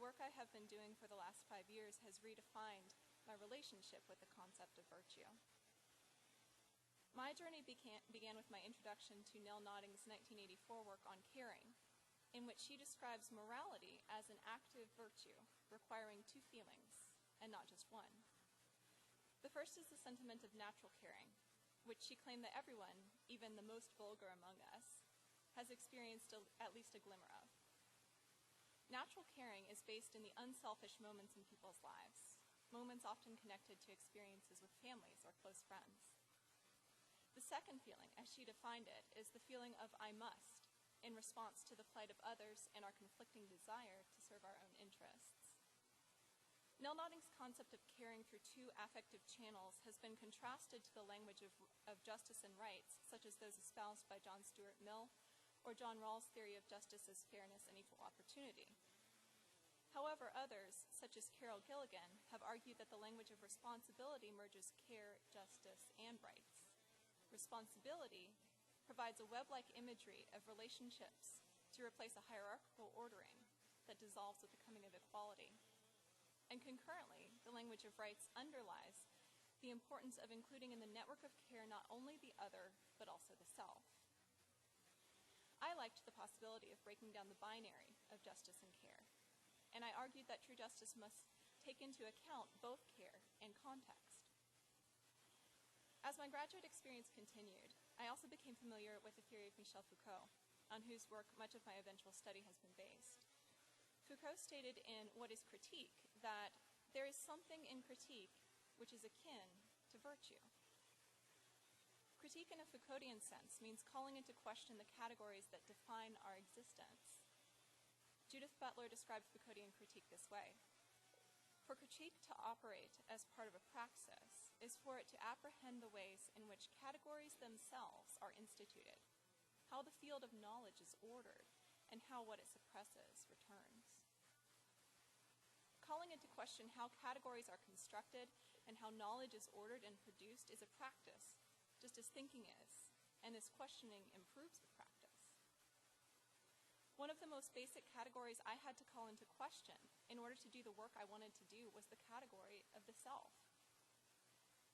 the work I have been doing for the last 5 years has redefined my relationship with the concept of virtue. My journey began with my introduction to Nell Nodding's 1984 work on caring, in which she describes morality as an active virtue requiring two feelings, and not just one. The first is the sentiment of natural caring, which she claimed that everyone, even the most vulgar among us, has experienced at least a glimmer of. Natural caring is based in the unselfish moments in people's lives, moments often connected to experiences with families or close friends. The second feeling, as she defined it, is the feeling of I must, in response to the plight of others and our conflicting desire to serve our own interests. Nell Nodding's concept of caring through two affective channels has been contrasted to the language of justice and rights, such as those espoused by John Stuart Mill, or John Rawls' theory of justice as fairness and equal opportunity. However, others, such as Carol Gilligan, have argued that the language of responsibility merges care, justice, and rights. Responsibility provides a web-like imagery of relationships to replace a hierarchical ordering that dissolves with the coming of equality. And concurrently, the language of rights underlies the importance of including in the network of care not only the other, but also the self. I liked the possibility of breaking down the binary of justice and care, and I argued that true justice must take into account both care and context. As my graduate experience continued, I also became familiar with the theory of Michel Foucault, on whose work much of my eventual study has been based. Foucault stated in What is Critique that there is something in critique which is akin to virtue. Critique in a Foucauldian sense means calling into question the categories that define our existence. Judith Butler described Foucauldian critique this way. For critique to operate as part of a praxis is for it to apprehend the ways in which categories themselves are instituted, how the field of knowledge is ordered, and how what it suppresses returns. Calling into question how categories are constructed and how knowledge is ordered and produced is a practice, just as thinking is, and this questioning improves the practice. One of the most basic categories I had to call into question in order to do the work I wanted to do was the category of the self.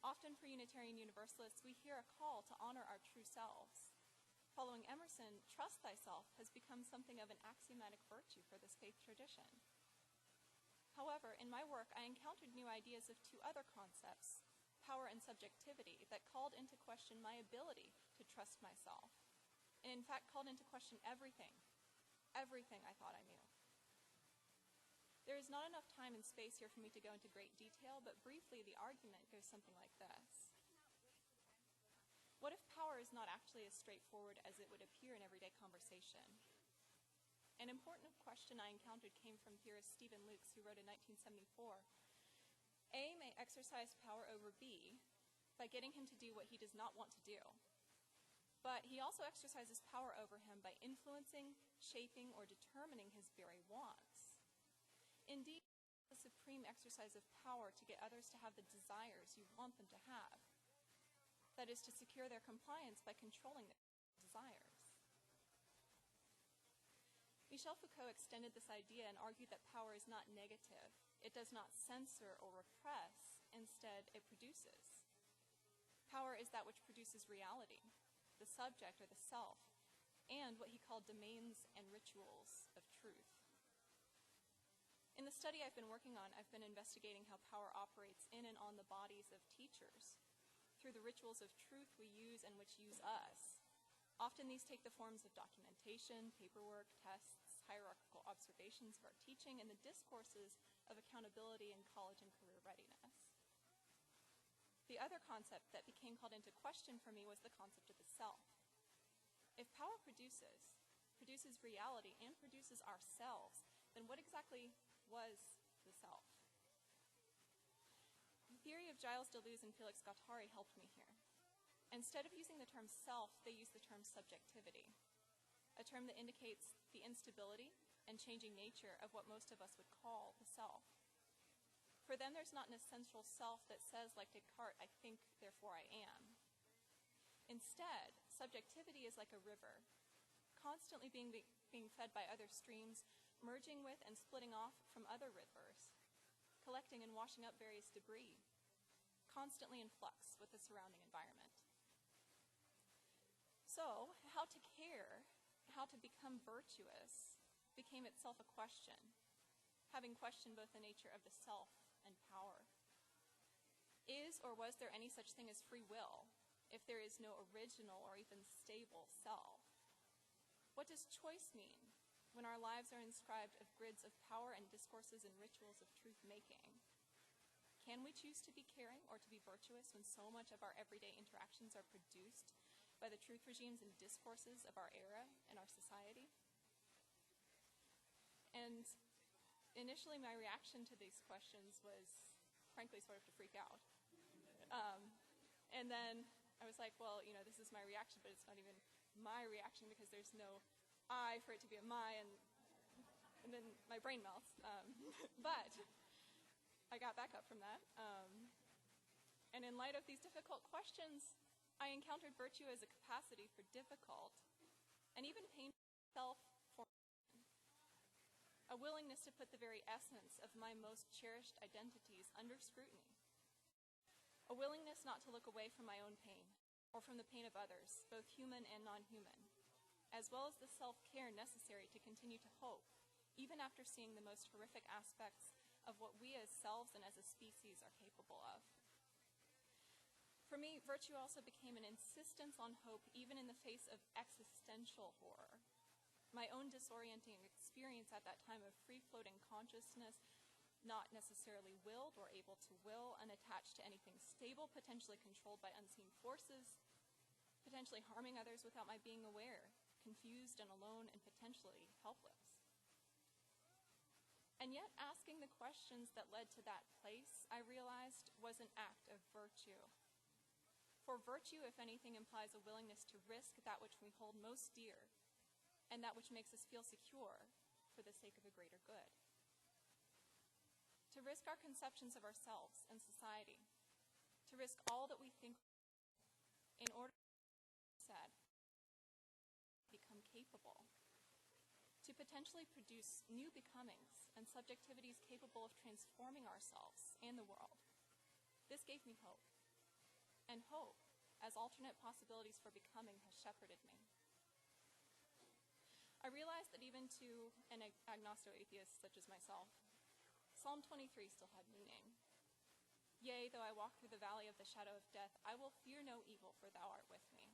Often for Unitarian Universalists, we hear a call to honor our true selves. Following Emerson, trust thyself has become something of an axiomatic virtue for this faith tradition. However, in my work, I encountered new ideas of two other concepts, power and subjectivity, that called into question my ability to trust myself, and in fact called into question everything I thought I knew. There is not enough time and space here for me to go into great detail, but briefly the argument goes something like this. What if power is not actually as straightforward as it would appear in everyday conversation? An important question I encountered came from theorist Stephen Lukes, who wrote in 1974, A may exercise power over B by getting him to do what he does not want to do. But he also exercises power over him by influencing, shaping, or determining his very wants. Indeed, the supreme exercise of power to get others to have the desires you want them to have. That is, to secure their compliance by controlling their desires. Michel Foucault extended this idea and argued that power is not negative. It does not censor or repress. Instead, it produces. Power is that which produces reality, the subject or the self, and what he called domains and rituals of truth. In the study I've been working on, I've been investigating how power operates in and on the bodies of teachers through the rituals of truth we use and which use us. Often these take the forms of documentation, paperwork, tests, hierarchical observations of our teaching, and the discourses of accountability in college and career readiness. The other concept that became called into question for me was the concept of the self. If power produces reality and produces ourselves, then what exactly was the self? The theory of Gilles Deleuze and Félix Guattari helped me here. Instead of using the term self, they used the term subjectivity, a term that indicates the instability and changing nature of what most of us would call the self. For them, there's not an essential self that says, like Descartes, I think, therefore I am. Instead, subjectivity is like a river, constantly being fed by other streams, merging with and splitting off from other rivers, collecting and washing up various debris, constantly in flux with the surrounding environment. So, how to care, how to become virtuous, became itself a question, having questioned both the nature of the self and power. Is or was there any such thing as free will, if there is no original or even stable self? What does choice mean when our lives are inscribed of grids of power and discourses and rituals of truth-making? Can we choose to be caring or to be virtuous when so much of our everyday interactions are produced by the truth regimes and discourses of our era and our society? And initially my reaction to these questions was, frankly, sort of to freak out. And then I was like, well, this is my reaction, but it's not even my reaction because there's no I for it to be a my, and then my brain melts. But I got back up from that. And in light of these difficult questions, I encountered virtue as a capacity for difficult and even painful self-formation, a willingness to put the very essence of my most cherished identities under scrutiny, a willingness not to look away from my own pain or from the pain of others, both human and non-human, as well as the self-care necessary to continue to hope, even after seeing the most horrific aspects of what we as selves and as a species are capable of. For me, virtue also became an insistence on hope even in the face of existential horror. My own disorienting experience at that time of free-floating consciousness, not necessarily willed or able to will, unattached to anything stable, potentially controlled by unseen forces, potentially harming others without my being aware, confused and alone and potentially helpless. And yet, asking the questions that led to that place, I realized, was an act of virtue. For virtue, if anything, implies a willingness to risk that which we hold most dear and that which makes us feel secure for the sake of a greater good. To risk our conceptions of ourselves and society, to risk all that we think in order to become capable, to potentially produce new becomings and subjectivities capable of transforming ourselves and the world. This gave me hope. And hope, as alternate possibilities for becoming, has shepherded me. I realized that even to an agnosto-atheist such as myself, Psalm 23 still had meaning. Yea, though I walk through the valley of the shadow of death, I will fear no evil, for thou art with me.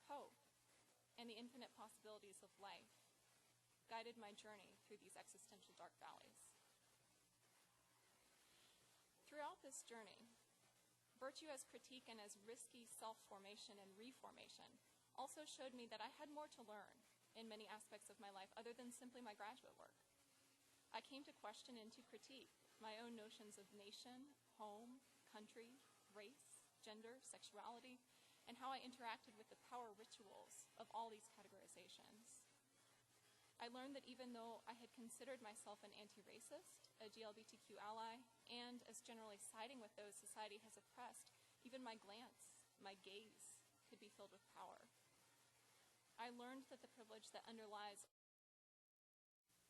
Hope and the infinite possibilities of life guided my journey through these existential dark valleys. Throughout this journey, virtue as critique and as risky self-formation and reformation also showed me that I had more to learn in many aspects of my life other than simply my graduate work. I came to question and to critique my own notions of nation, home, country, race, gender, sexuality, and how I interacted with the power rituals of all these categorizations. I learned that even though I had considered myself an anti-racist, a GLBTQ ally, and as generally siding with those society has oppressed, even my glance, my gaze, could be filled with power. I learned that the privilege that underlies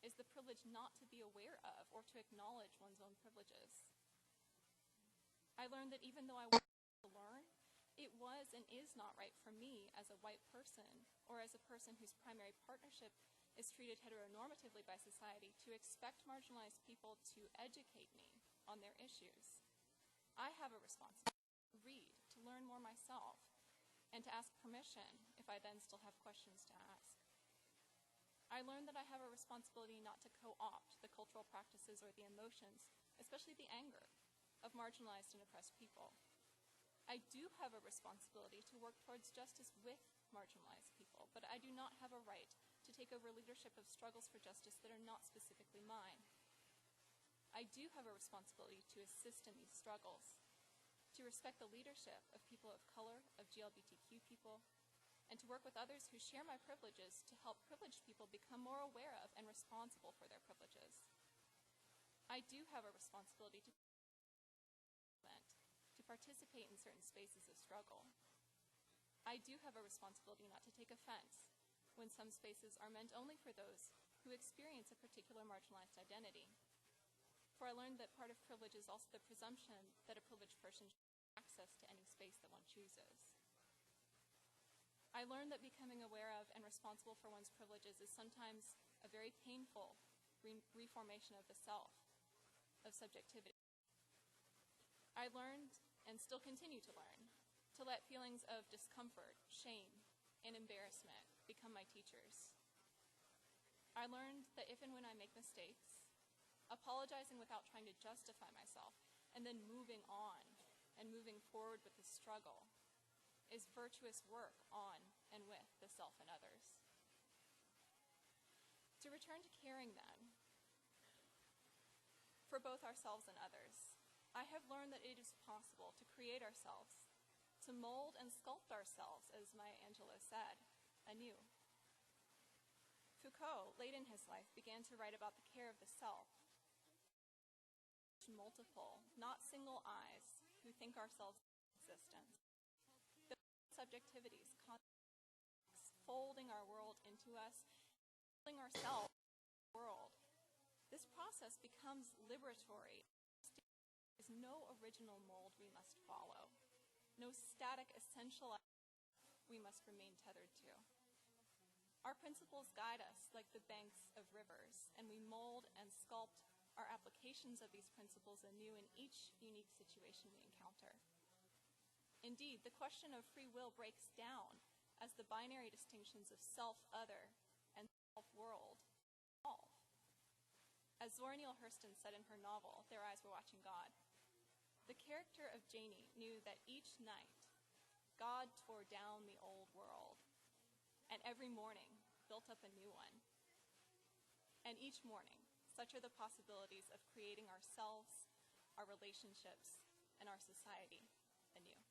is the privilege not to be aware of or to acknowledge one's own privileges. I learned that even though I wanted to learn, it was and is not right for me as a white person or as a person whose primary partnership is treated heteronormatively by society to expect marginalized people to educate me on their issues. I have a responsibility to read, to learn more myself, and to ask permission if I then still have questions to ask. I learned that I have a responsibility not to co-opt the cultural practices or the emotions, especially the anger, of marginalized and oppressed people. I do have a responsibility to work towards justice with marginalized people, but I do not have a right to take over leadership of struggles for justice that are not specifically mine. I do have a responsibility to assist in these struggles, to respect the leadership of people of color, of GLBTQ people, and to work with others who share my privileges to help privileged people become more aware of and responsible for their privileges. I do have a responsibility to participate in certain spaces of struggle. I do have a responsibility not to take offense when some spaces are meant only for those who experience a particular marginalized identity. For I learned that part of privilege is also the presumption that a privileged person should have access to any space that one chooses. I learned that becoming aware of and responsible for one's privileges is sometimes a very painful reformation of the self, of subjectivity. I learned, and still continue to learn, to let feelings of discomfort, shame, and embarrassment become my teachers. I learned that if and when I make mistakes, apologizing without trying to justify myself, and then moving on and moving forward with the struggle is virtuous work on and with the self and others. To return to caring then, for both ourselves and others, I have learned that it is possible to create ourselves, to mold and sculpt ourselves, as Maya Angelou said, anew. Foucault, late in his life, began to write about the care of the self. Multiple, not single eyes, who think ourselves in existence. The subjectivities, folding our world into us, folding ourselves into the world. This process becomes liberatory. There is no original mold we must follow, no static essential we must remain tethered to. Our principles guide us like the banks of rivers, and we mold and sculpt our applications of these principles anew in each unique situation we encounter. Indeed, the question of free will breaks down as the binary distinctions of self-other and self-world evolve. As Zora Neale Hurston said in her novel, Their Eyes Were Watching God, the character of Janie knew that each night God tore down the old world, and every morning built up a new one. And each morning, such are the possibilities of creating ourselves, our relationships, and our society anew.